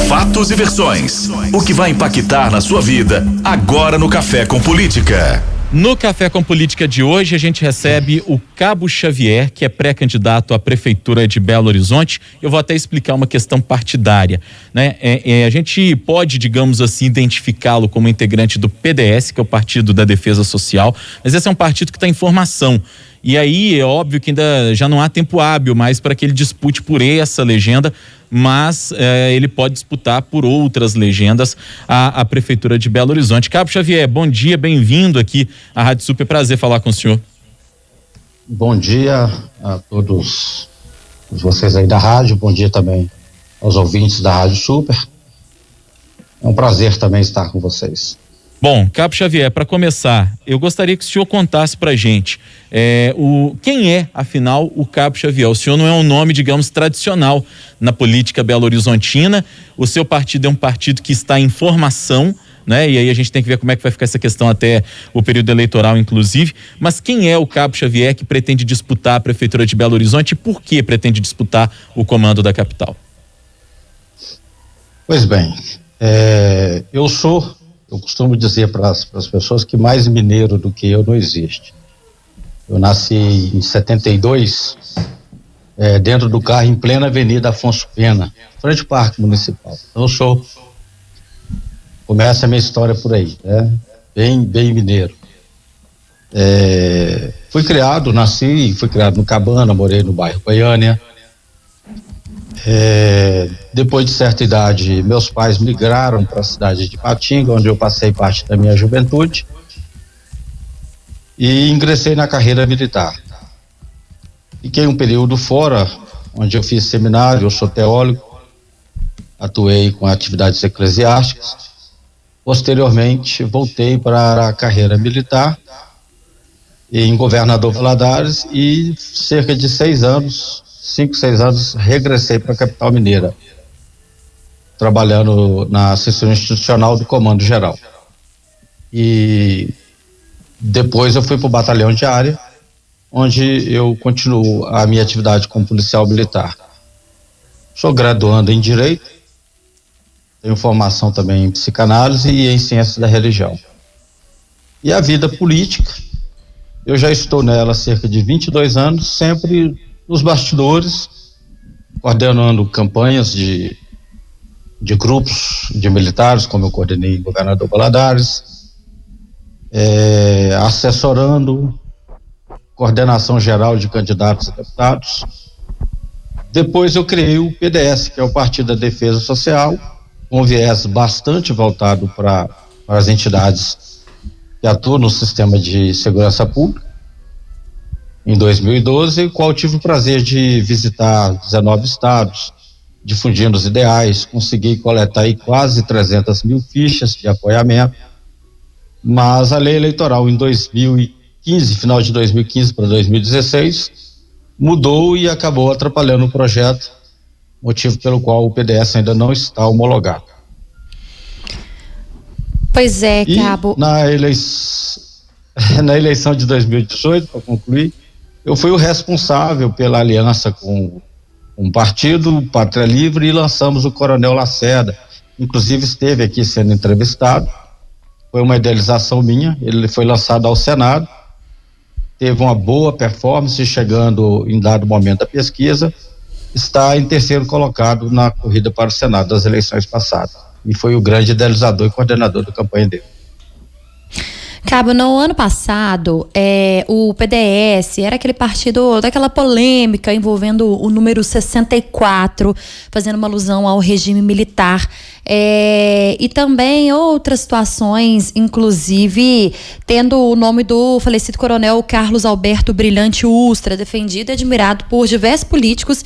Fatos e versões. O que vai impactar na sua vida agora no Café com Política. No Café com Política de hoje, a gente recebe o Cabo Xavier, que é pré-candidato à Prefeitura de Belo Horizonte. Eu vou até explicar uma questão partidária, né? A gente pode, digamos assim, identificá-lo como integrante do PDS, que é o Partido da Defesa Social, mas esse é um partido que está em formação. E aí é óbvio que ainda já não há tempo hábil mais para que ele dispute por essa legenda, mas ele pode disputar por outras legendas a Prefeitura de Belo Horizonte. Cabo Xavier, bom dia, bem-vindo aqui à Rádio Super, prazer falar com o senhor. Bom dia a todos vocês aí da rádio, bom dia também aos ouvintes da Rádio Super. É um prazer também estar com vocês. Bom, Cabo Xavier, para começar, eu gostaria que o senhor contasse pra gente quem é, afinal, o Cabo Xavier. O senhor não é um nome, digamos, tradicional na política belo-horizontina. O seu partido é um partido que está em formação, né? E aí a gente tem que ver como é que vai ficar essa questão até o período eleitoral, inclusive. Mas quem é o Cabo Xavier que pretende disputar a Prefeitura de Belo Horizonte e por que pretende disputar o comando da capital? Pois bem, eu costumo dizer para as pessoas que mais mineiro do que eu não existe. Eu nasci em 72, dentro do carro, em plena Avenida Afonso Pena, frente ao Parque Municipal. Então começa a minha história por aí, né? Bem mineiro. Fui criado no Cabana, morei no bairro Goiânia. Depois de certa idade, meus pais migraram para a cidade de Patinga, onde eu passei parte da minha juventude, e ingressei na carreira militar. Fiquei um período fora, onde eu fiz seminário, eu sou teólogo, atuei com atividades eclesiásticas. Posteriormente, voltei para a carreira militar em Governador Valadares e cerca de 5, 6 anos, regressei para a capital mineira, trabalhando na assessoria institucional do Comando Geral. E depois eu fui para o batalhão de área, onde eu continuo a minha atividade como policial militar. Sou graduando em Direito, tenho formação também em Psicanálise e em Ciências da Religião. E a vida política, eu já estou nela há cerca de 22 anos, sempre nos bastidores, coordenando campanhas de grupos de militares, como eu coordenei em Governador Valadares, assessorando coordenação geral de candidatos a deputados. Depois eu criei o PDS, que é o Partido da Defesa Social, com viés bastante voltado para as entidades que atuam no sistema de segurança pública, em 2012, qual tive o prazer de visitar 19 estados, difundindo os ideais, consegui coletar aí quase 300 mil fichas de apoiamento, mas a lei eleitoral em 2015, final de 2015 para 2016, mudou e acabou atrapalhando o projeto, motivo pelo qual o PDS ainda não está homologado. Pois é, Cabo. Na eleição de 2018, para concluir, eu fui o responsável pela aliança com um partido, Pátria Livre, e lançamos o Coronel Lacerda. Inclusive esteve aqui sendo entrevistado. Foi uma idealização minha. Ele foi lançado ao Senado. Teve uma boa performance, chegando em dado momento da pesquisa. Está em terceiro colocado na corrida para o Senado das eleições passadas. E foi o grande idealizador e coordenador da campanha dele. Cabo, no ano passado, o PDS era aquele partido daquela polêmica envolvendo o número 64, fazendo uma alusão ao regime militar. E também outras situações, inclusive tendo o nome do falecido coronel Carlos Alberto Brilhante Ustra, defendido e admirado por diversos políticos,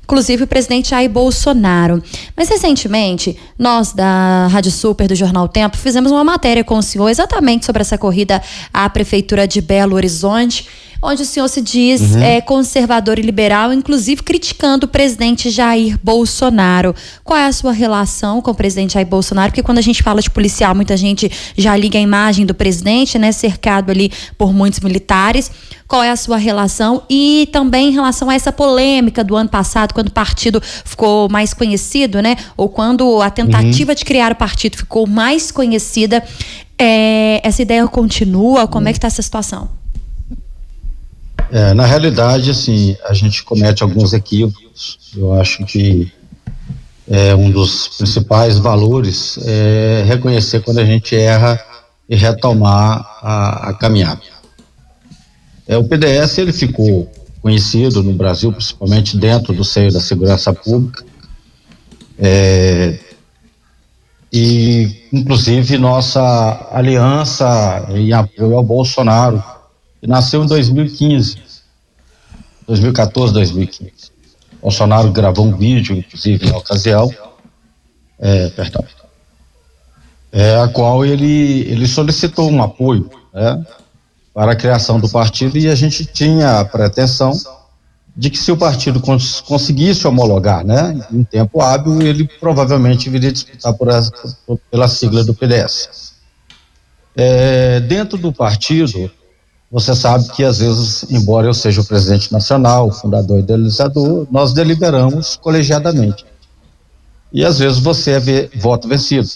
inclusive o presidente Jair Bolsonaro. Mas recentemente, nós da Rádio Super, do Jornal Tempo, fizemos uma matéria com o senhor exatamente sobre essa corrida à Prefeitura de Belo Horizonte, onde o senhor se diz conservador e liberal, inclusive criticando o presidente Jair Bolsonaro. Qual é a sua relação com o presidente Jair Bolsonaro? Porque quando a gente fala de policial, muita gente já liga a imagem do presidente, né, cercado ali por muitos militares. Qual é a sua relação? E também em relação a essa polêmica do ano passado, quando o partido ficou mais conhecido, né? Ou quando a tentativa de criar o partido ficou mais conhecida, essa ideia continua? Como é que está essa situação? Na realidade, assim, a gente comete alguns equívocos. Eu acho que um dos principais valores é reconhecer quando a gente erra e retomar a caminhada. O PDS, ele ficou conhecido no Brasil, principalmente dentro do seio da segurança pública, e inclusive nossa aliança em apoio ao Bolsonaro, que nasceu em 2015, 2014, 2015. Bolsonaro gravou um vídeo, inclusive, na ocasião, a qual ele solicitou um apoio, né, para a criação do partido, e a gente tinha a pretensão de que se o partido conseguisse homologar, né, em tempo hábil, ele provavelmente viria disputar pela sigla do PDS. Dentro do partido, você sabe que às vezes, embora eu seja o presidente nacional, o fundador e idealizador, nós deliberamos colegiadamente. E às vezes você é voto vencido.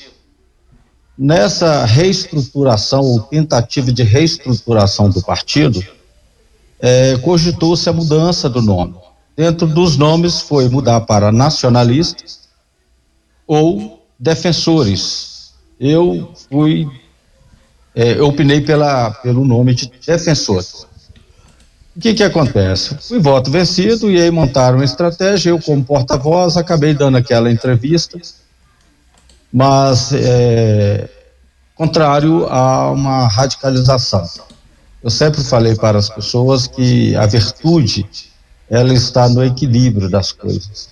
Nessa reestruturação ou tentativa de reestruturação do partido, cogitou-se a mudança do nome. Dentro dos nomes foi mudar para nacionalistas ou defensores. Eu opinei pelo nome de defensores. O que acontece? Fui voto vencido e aí montaram uma estratégia. Eu, como porta-voz, acabei dando aquela entrevista, mas contrário a uma radicalização. Eu sempre falei para as pessoas que a virtude, ela está no equilíbrio das coisas.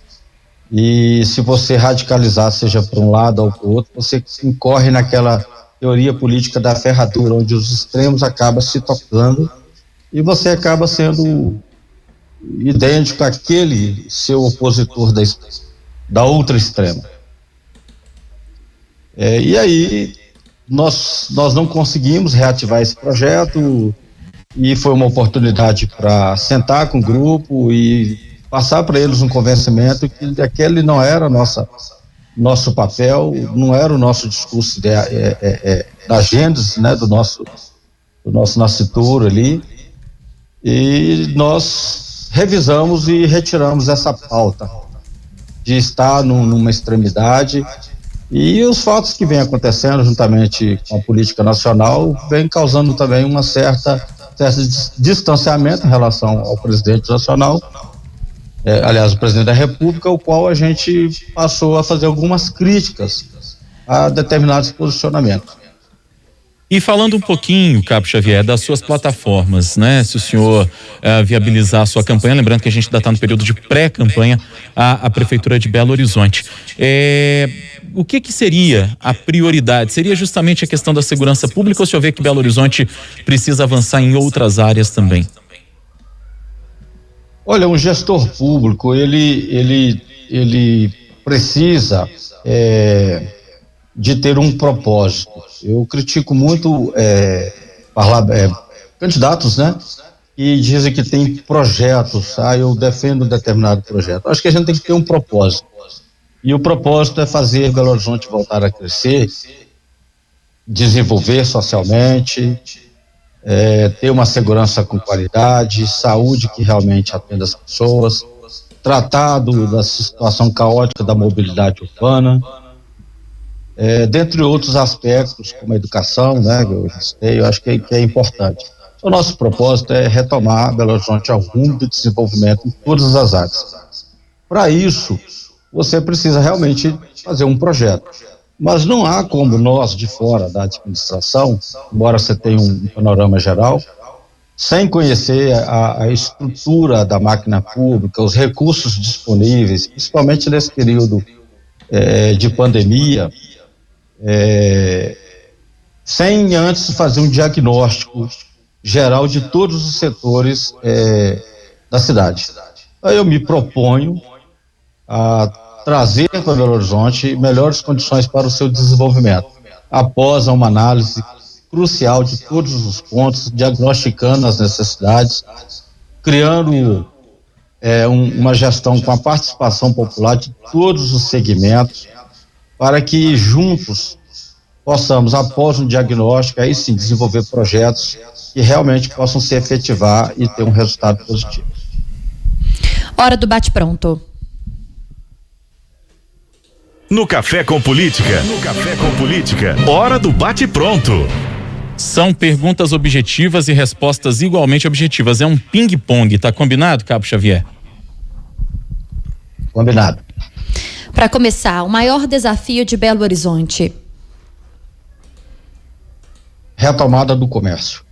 E se você radicalizar, seja para um lado ou para o outro, você incorre naquela teoria política da ferradura, onde os extremos acabam se tocando e você acaba sendo idêntico àquele seu opositor da outra extrema. E aí nós não conseguimos reativar esse projeto, e foi uma oportunidade para sentar com o grupo e passar para eles um convencimento que aquele não era nosso papel, não era o nosso discurso da gênese, né, do nosso nascituro ali, e nós revisamos e retiramos essa pauta de estar numa extremidade. E os fatos que vêm acontecendo juntamente com a política nacional vêm causando também um certo distanciamento em relação ao presidente nacional, aliás, o presidente da República, o qual a gente passou a fazer algumas críticas a determinados posicionamentos. E falando um pouquinho, Cabo Xavier, das suas plataformas, né? Se o senhor viabilizar a sua campanha, lembrando que a gente ainda está no período de pré-campanha à Prefeitura de Belo Horizonte. O que seria a prioridade? Seria justamente a questão da segurança pública, ou o senhor vê que Belo Horizonte precisa avançar em outras áreas também? Olha, um gestor público, ele precisa de ter um propósito. Eu critico muito candidatos, né, que dizem que tem projetos, eu defendo um determinado projeto. Acho que a gente tem que ter um propósito. E o propósito é fazer Belo Horizonte voltar a crescer, desenvolver socialmente, ter uma segurança com qualidade, saúde que realmente atenda as pessoas, tratar da situação caótica da mobilidade urbana, dentre outros aspectos, como a educação, né, eu acho que é importante. O nosso propósito é retomar Belo Horizonte ao rumo do desenvolvimento em todas as áreas. Para isso, você precisa realmente fazer um projeto. Mas não há como nós, de fora da administração, embora você tenha um panorama geral, sem conhecer a estrutura da máquina pública, os recursos disponíveis, principalmente nesse período de pandemia, sem antes fazer um diagnóstico geral de todos os setores da cidade. Aí eu me proponho a trazer para Belo Horizonte melhores condições para o seu desenvolvimento, após uma análise crucial de todos os pontos, diagnosticando as necessidades, criando uma gestão com a participação popular de todos os segmentos, para que juntos possamos, após um diagnóstico, aí sim desenvolver projetos que realmente possam se efetivar e ter um resultado positivo. Hora do bate-pronto. No Café com Política. No Café com Política. Hora do bate-pronto. São perguntas objetivas e respostas igualmente objetivas. É um ping-pong, tá combinado, Cabo Xavier? Combinado. Para começar, o maior desafio de Belo Horizonte. Retomada do comércio.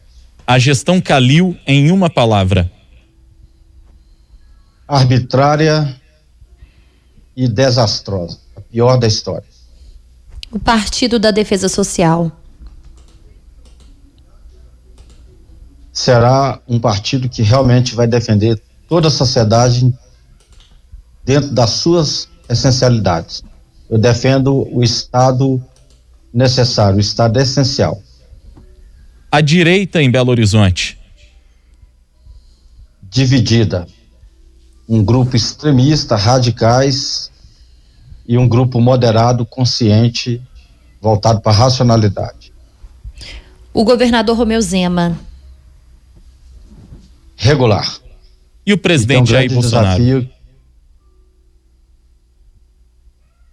A gestão Calil em uma palavra. Arbitrária e desastrosa. A pior da história. O Partido da Defesa Social. Será um partido que realmente vai defender toda a sociedade dentro das suas essencialidades. Eu defendo o Estado necessário, o Estado essencial. A direita em Belo Horizonte. Dividida. Um grupo extremista, radicais, e um grupo moderado, consciente, voltado para a racionalidade. O governador Romeu Zema. Regular. E o presidente Jair Bolsonaro? Desafio.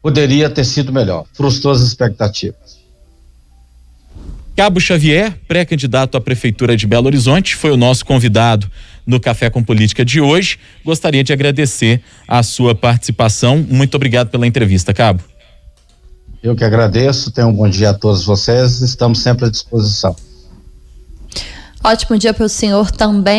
Poderia ter sido melhor, frustrou as expectativas. Cabo Xavier, pré-candidato à Prefeitura de Belo Horizonte, foi o nosso convidado no Café com Política de hoje. Gostaria de agradecer a sua participação. Muito obrigado pela entrevista, Cabo. Eu que agradeço, tenham um bom dia a todos vocês, estamos sempre à disposição. Ótimo dia para o senhor também.